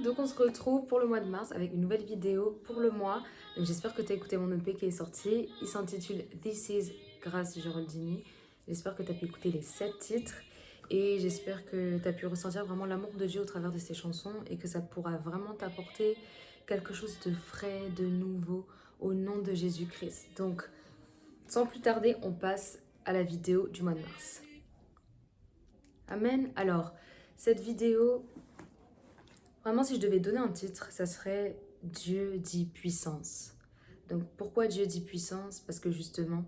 Donc on se retrouve pour le mois de mars avec une nouvelle vidéo pour le mois. Donc j'espère que tu as écouté mon EP qui est sorti. Il s'intitule This is Grace Geraldini. J'espère que tu as pu écouter les 7 titres. Et j'espère que tu as pu ressentir vraiment l'amour de Dieu au travers de ces chansons. Et que ça pourra vraiment t'apporter quelque chose de frais, de nouveau, au nom de Jésus-Christ. Donc sans plus tarder, on passe à la vidéo du mois de mars. Amen. Alors, cette vidéo... Vraiment, si je devais donner un titre, ça serait Dieu dit puissance. Donc, pourquoi Dieu dit puissance? Parce que justement,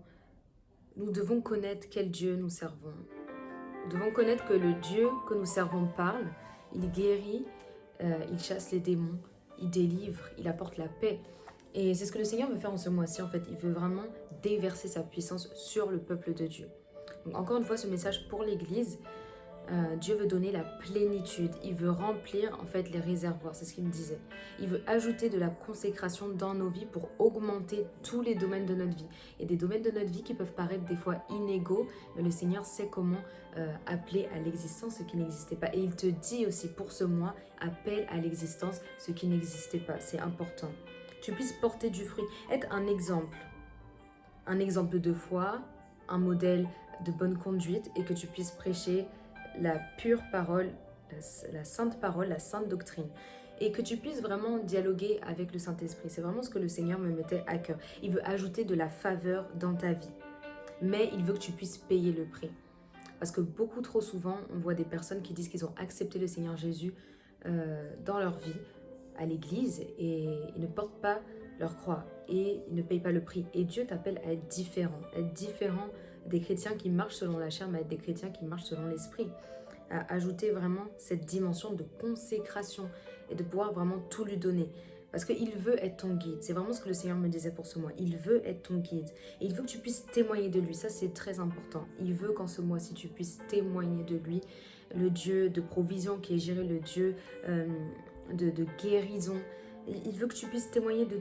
nous devons connaître quel Dieu nous servons. Nous devons connaître que le Dieu que nous servons parle, il guérit, il chasse les démons, il délivre, il apporte la paix. Et c'est ce que le Seigneur veut faire en ce mois-ci, en fait. Il veut vraiment déverser sa puissance sur le peuple de Dieu. Donc, encore une fois, ce message pour l'Église. Dieu veut donner la plénitude, il veut remplir en fait les réservoirs, c'est ce qu'il me disait. Il veut ajouter de la consécration dans nos vies pour augmenter tous les domaines de notre vie. Et des domaines de notre vie qui peuvent paraître des fois inégaux, mais le Seigneur sait comment appeler à l'existence ce qui n'existait pas. Et il te dit aussi pour ce mois, appelle à l'existence ce qui n'existait pas, c'est important. Tu puisses porter du fruit, être un exemple de foi, un modèle de bonne conduite et que tu puisses prêcher la pure parole, la sainte doctrine. Et que tu puisses vraiment dialoguer avec le Saint-Esprit. C'est vraiment ce que le Seigneur me mettait à cœur. Il veut ajouter de la faveur dans ta vie. Mais il veut que tu puisses payer le prix. Parce que beaucoup trop souvent, on voit des personnes qui disent qu'ils ont accepté le Seigneur Jésus dans leur vie, à l'église, et ils ne portent pas leur croix. Et ils ne payent pas le prix. Et Dieu t'appelle à être différent. Être différent des chrétiens qui marchent selon la chair, mais être des chrétiens qui marchent selon l'esprit. À ajouter vraiment cette dimension de consécration et de pouvoir vraiment tout lui donner. Parce qu'il veut être ton guide. C'est vraiment ce que le Seigneur me disait pour ce mois. Il veut être ton guide. Et il veut que tu puisses témoigner de lui. Ça, c'est très important. Il veut qu'en ce mois-ci, tu puisses témoigner de lui. Le Dieu de provision qui est géré, le Dieu de guérison. Il veut que tu puisses témoigner de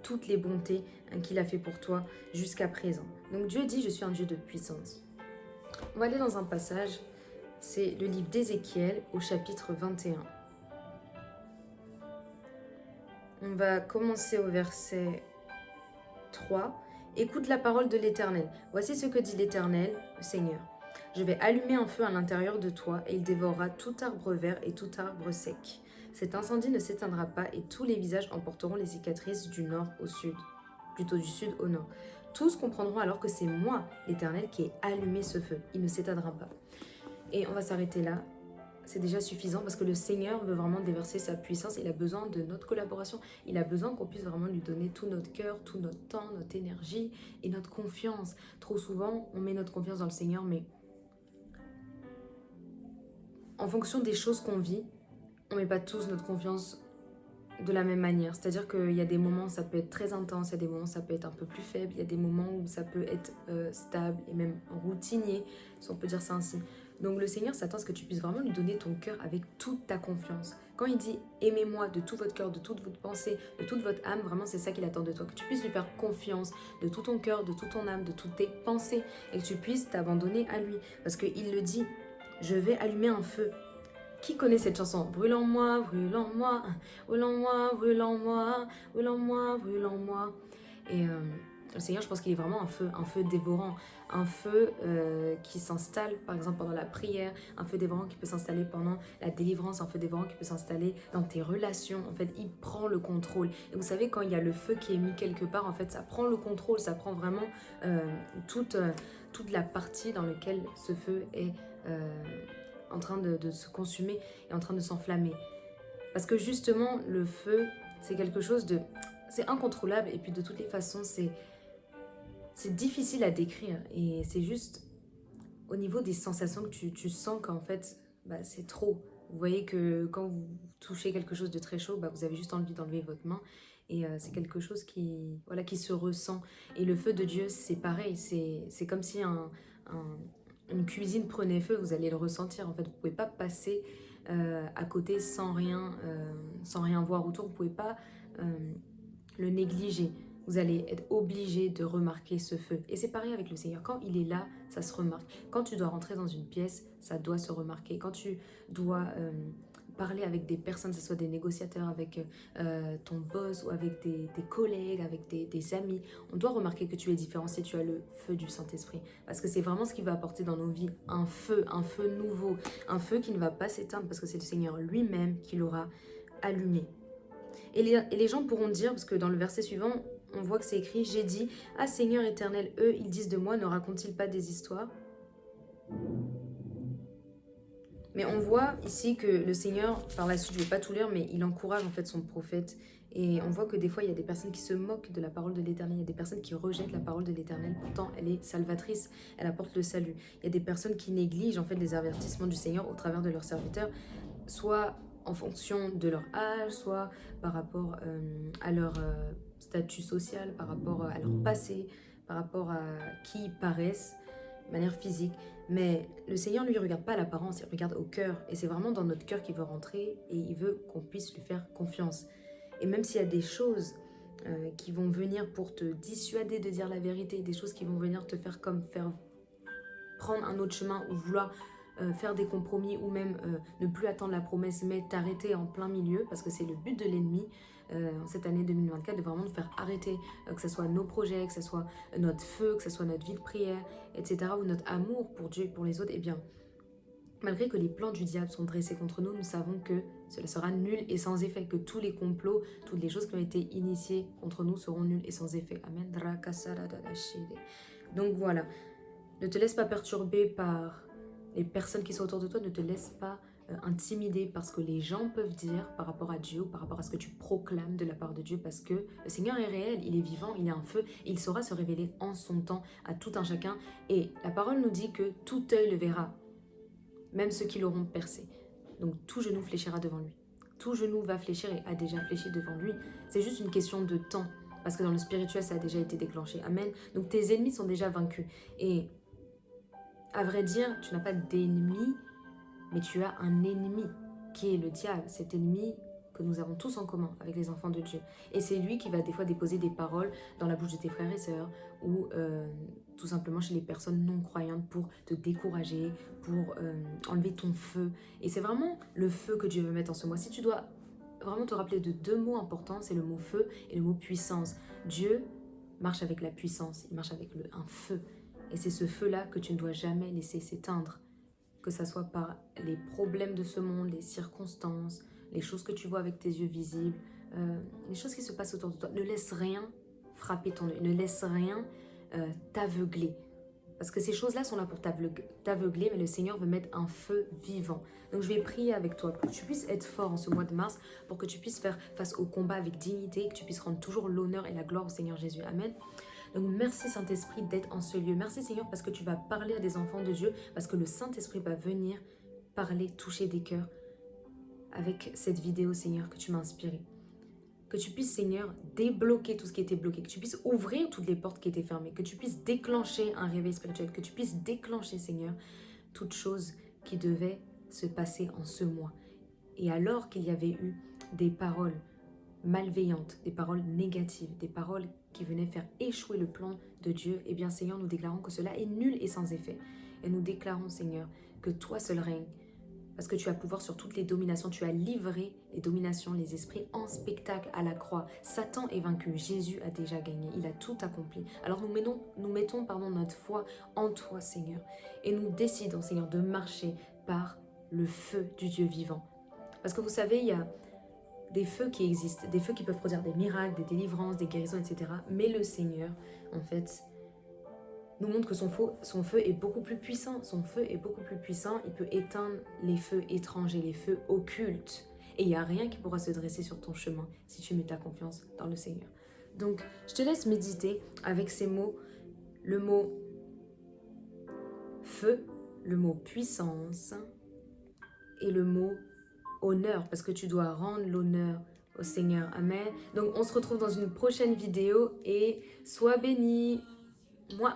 toutes les bontés qu'il a fait pour toi jusqu'à présent. Donc Dieu dit, je suis un Dieu de puissance. On va aller dans un passage, c'est le livre d'Ézéchiel au chapitre 21. On va commencer au verset 3. Écoute la parole de l'Éternel. Voici ce que dit l'Éternel, le Seigneur. Je vais allumer un feu à l'intérieur de toi et il dévorera tout arbre vert et tout arbre sec. Cet incendie ne s'éteindra pas et tous les visages emporteront les cicatrices du nord au sud, plutôt du sud au nord. Tous comprendront alors que c'est moi, l'Éternel, qui ai allumé ce feu. Il ne s'éteindra pas. Et on va s'arrêter là. C'est déjà suffisant parce que le Seigneur veut vraiment déverser sa puissance. Il a besoin de notre collaboration. Il a besoin qu'on puisse vraiment lui donner tout notre cœur, tout notre temps, notre énergie et notre confiance. Trop souvent, on met notre confiance dans le Seigneur, mais en fonction des choses qu'on vit, on ne met pas tous notre confiance de la même manière. C'est-à-dire qu'il y a des moments où ça peut être très intense, il y a des moments où ça peut être un peu plus faible, il y a des moments où ça peut être stable et même routinier, si on peut dire ça ainsi. Donc le Seigneur s'attend à ce que tu puisses vraiment lui donner ton cœur avec toute ta confiance. Quand il dit « aimez-moi de tout votre cœur, de toute votre pensée, de toute votre âme », vraiment c'est ça qu'il attend de toi. Que tu puisses lui faire confiance de tout ton cœur, de toute ton âme, de toutes tes pensées et que tu puisses t'abandonner à lui. Parce qu'il le dit « je vais allumer un feu ». Qui connaît cette chanson? Brûle en moi, brûle en moi, brûle en moi, brûle en moi, brûle en moi, brûle en moi. Et le Seigneur, je pense qu'il est vraiment un feu dévorant, un feu qui s'installe par exemple pendant la prière, un feu dévorant qui peut s'installer pendant la délivrance, un feu dévorant qui peut s'installer dans tes relations. En fait, il prend le contrôle. Et vous savez, quand il y a le feu qui est mis quelque part, en fait, ça prend le contrôle, ça prend vraiment toute la partie dans laquelle ce feu est en train de se consumer et en train de s'enflammer. Parce que justement, le feu, c'est quelque chose de... C'est incontrôlable et puis de toutes les façons, c'est difficile à décrire. Et c'est juste au niveau des sensations que tu sens qu'en fait, c'est trop. Vous voyez que quand vous touchez quelque chose de très chaud, vous avez juste envie d'enlever votre main. Et c'est quelque chose qui se ressent. Et le feu de Dieu, c'est pareil. C'est comme si une cuisine prenait feu, vous allez le ressentir. En fait, vous ne pouvez pas passer à côté sans rien voir autour. Vous ne pouvez pas le négliger. Vous allez être obligé de remarquer ce feu. Et c'est pareil avec le Seigneur. Quand il est là, ça se remarque. Quand tu dois rentrer dans une pièce, ça doit se remarquer. Quand tu dois parler avec des personnes, que ce soit des négociateurs, avec ton boss ou avec des collègues, avec des amis, on doit remarquer que tu es différent si tu as le feu du Saint-Esprit. Parce que c'est vraiment ce qui va apporter dans nos vies un feu nouveau, un feu qui ne va pas s'éteindre parce que c'est le Seigneur lui-même qui l'aura allumé. Et les gens pourront dire, parce que dans le verset suivant, on voit que c'est écrit, j'ai dit, ah Seigneur éternel, eux, ils disent de moi, ne racontent-ils pas des histoires? Mais on voit ici que le Seigneur, par la suite, je ne vais pas tout lire, mais il encourage en fait son prophète. Et on voit que des fois, il y a des personnes qui se moquent de la parole de l'Éternel. Il y a des personnes qui rejettent la parole de l'Éternel. Pourtant, elle est salvatrice. Elle apporte le salut. Il y a des personnes qui négligent en fait les avertissements du Seigneur au travers de leurs serviteurs, soit en fonction de leur âge, soit par rapport à leur statut social, par rapport à leur passé, par rapport à qui ils paraissent, de manière physique. Mais le Seigneur, lui, ne regarde pas l'apparence, il regarde au cœur. Et c'est vraiment dans notre cœur qu'il veut rentrer et il veut qu'on puisse lui faire confiance. Et même s'il y a des choses qui vont venir pour te dissuader de dire la vérité, des choses qui vont venir te faire prendre un autre chemin ou vouloir faire des compromis ou même ne plus attendre la promesse mais t'arrêter en plein milieu, parce que c'est le but de l'ennemi en cette année 2024, de vraiment nous faire arrêter, que ce soit nos projets, que ce soit notre feu, que ce soit notre vie de prière, etc., ou notre amour pour Dieu et pour les autres. Eh bien, malgré que les plans du diable sont dressés contre nous, nous savons que cela sera nul et sans effet, que tous les complots, toutes les choses qui ont été initiées contre nous seront nuls et sans effet. Amen. Donc voilà, ne te laisse pas perturber par les personnes qui sont autour de toi, ne te laisse pas intimider par ce que les gens peuvent dire par rapport à Dieu, par rapport à ce que tu proclames de la part de Dieu, parce que le Seigneur est réel, il est vivant, il est un feu, et il saura se révéler en son temps à tout un chacun. Et la parole nous dit que tout œil le verra, même ceux qui l'auront percé. Donc tout genou fléchira devant lui. Tout genou va fléchir et a déjà fléchi devant lui. C'est juste une question de temps, parce que dans le spirituel, ça a déjà été déclenché. Amen. Donc tes ennemis sont déjà vaincus. Et à vrai dire, tu n'as pas d'ennemi, mais tu as un ennemi qui est le diable, cet ennemi que nous avons tous en commun avec les enfants de Dieu. Et c'est lui qui va des fois déposer des paroles dans la bouche de tes frères et sœurs ou tout simplement chez les personnes non croyantes pour te décourager, pour enlever ton feu. Et c'est vraiment le feu que Dieu veut mettre en ce mois. Si tu dois vraiment te rappeler de deux mots importants, c'est le mot feu et le mot puissance. Dieu marche avec la puissance, il marche avec un feu. Et c'est ce feu-là que tu ne dois jamais laisser s'éteindre. Que ça soit par les problèmes de ce monde, les circonstances, les choses que tu vois avec tes yeux visibles, les choses qui se passent autour de toi. Ne laisse rien frapper ton œil, ne laisse rien t'aveugler. Parce que ces choses-là sont là pour t'aveugler, mais le Seigneur veut mettre un feu vivant. Donc je vais prier avec toi pour que tu puisses être fort en ce mois de mars, pour que tu puisses faire face au combat avec dignité, que tu puisses rendre toujours l'honneur et la gloire au Seigneur Jésus. Amen. Donc merci Saint-Esprit d'être en ce lieu. Merci Seigneur parce que tu vas parler à des enfants de Dieu, parce que le Saint-Esprit va venir parler, toucher des cœurs avec cette vidéo Seigneur que tu m'as inspirée. Que tu puisses Seigneur débloquer tout ce qui était bloqué, que tu puisses ouvrir toutes les portes qui étaient fermées, que tu puisses déclencher un réveil spirituel, que tu puisses déclencher Seigneur toutes choses qui devaient se passer en ce mois. Et alors qu'il y avait eu des paroles malveillantes, des paroles négatives, des paroles qui venaient faire échouer le plan de Dieu, eh bien Seigneur, nous déclarons que cela est nul et sans effet. Et nous déclarons Seigneur que toi seul règne, parce que tu as pouvoir sur toutes les dominations, tu as livré les dominations, les esprits en spectacle à la croix. Satan est vaincu, Jésus a déjà gagné, il a tout accompli. Alors nous mettons notre foi en toi Seigneur, et nous décidons Seigneur de marcher par le feu du Dieu vivant. Parce que vous savez, il y a des feux qui existent, des feux qui peuvent produire des miracles, des délivrances, des guérisons, etc. Mais le Seigneur, en fait, nous montre que son feu est beaucoup plus puissant. Son feu est beaucoup plus puissant. Il peut éteindre les feux étrangers, les feux occultes. Et il n'y a rien qui pourra se dresser sur ton chemin si tu mets ta confiance dans le Seigneur. Donc, je te laisse méditer avec ces mots. Le mot feu, le mot puissance et le mot honneur, parce que tu dois rendre l'honneur au Seigneur. Amen. Donc, on se retrouve dans une prochaine vidéo et sois béni. Moi.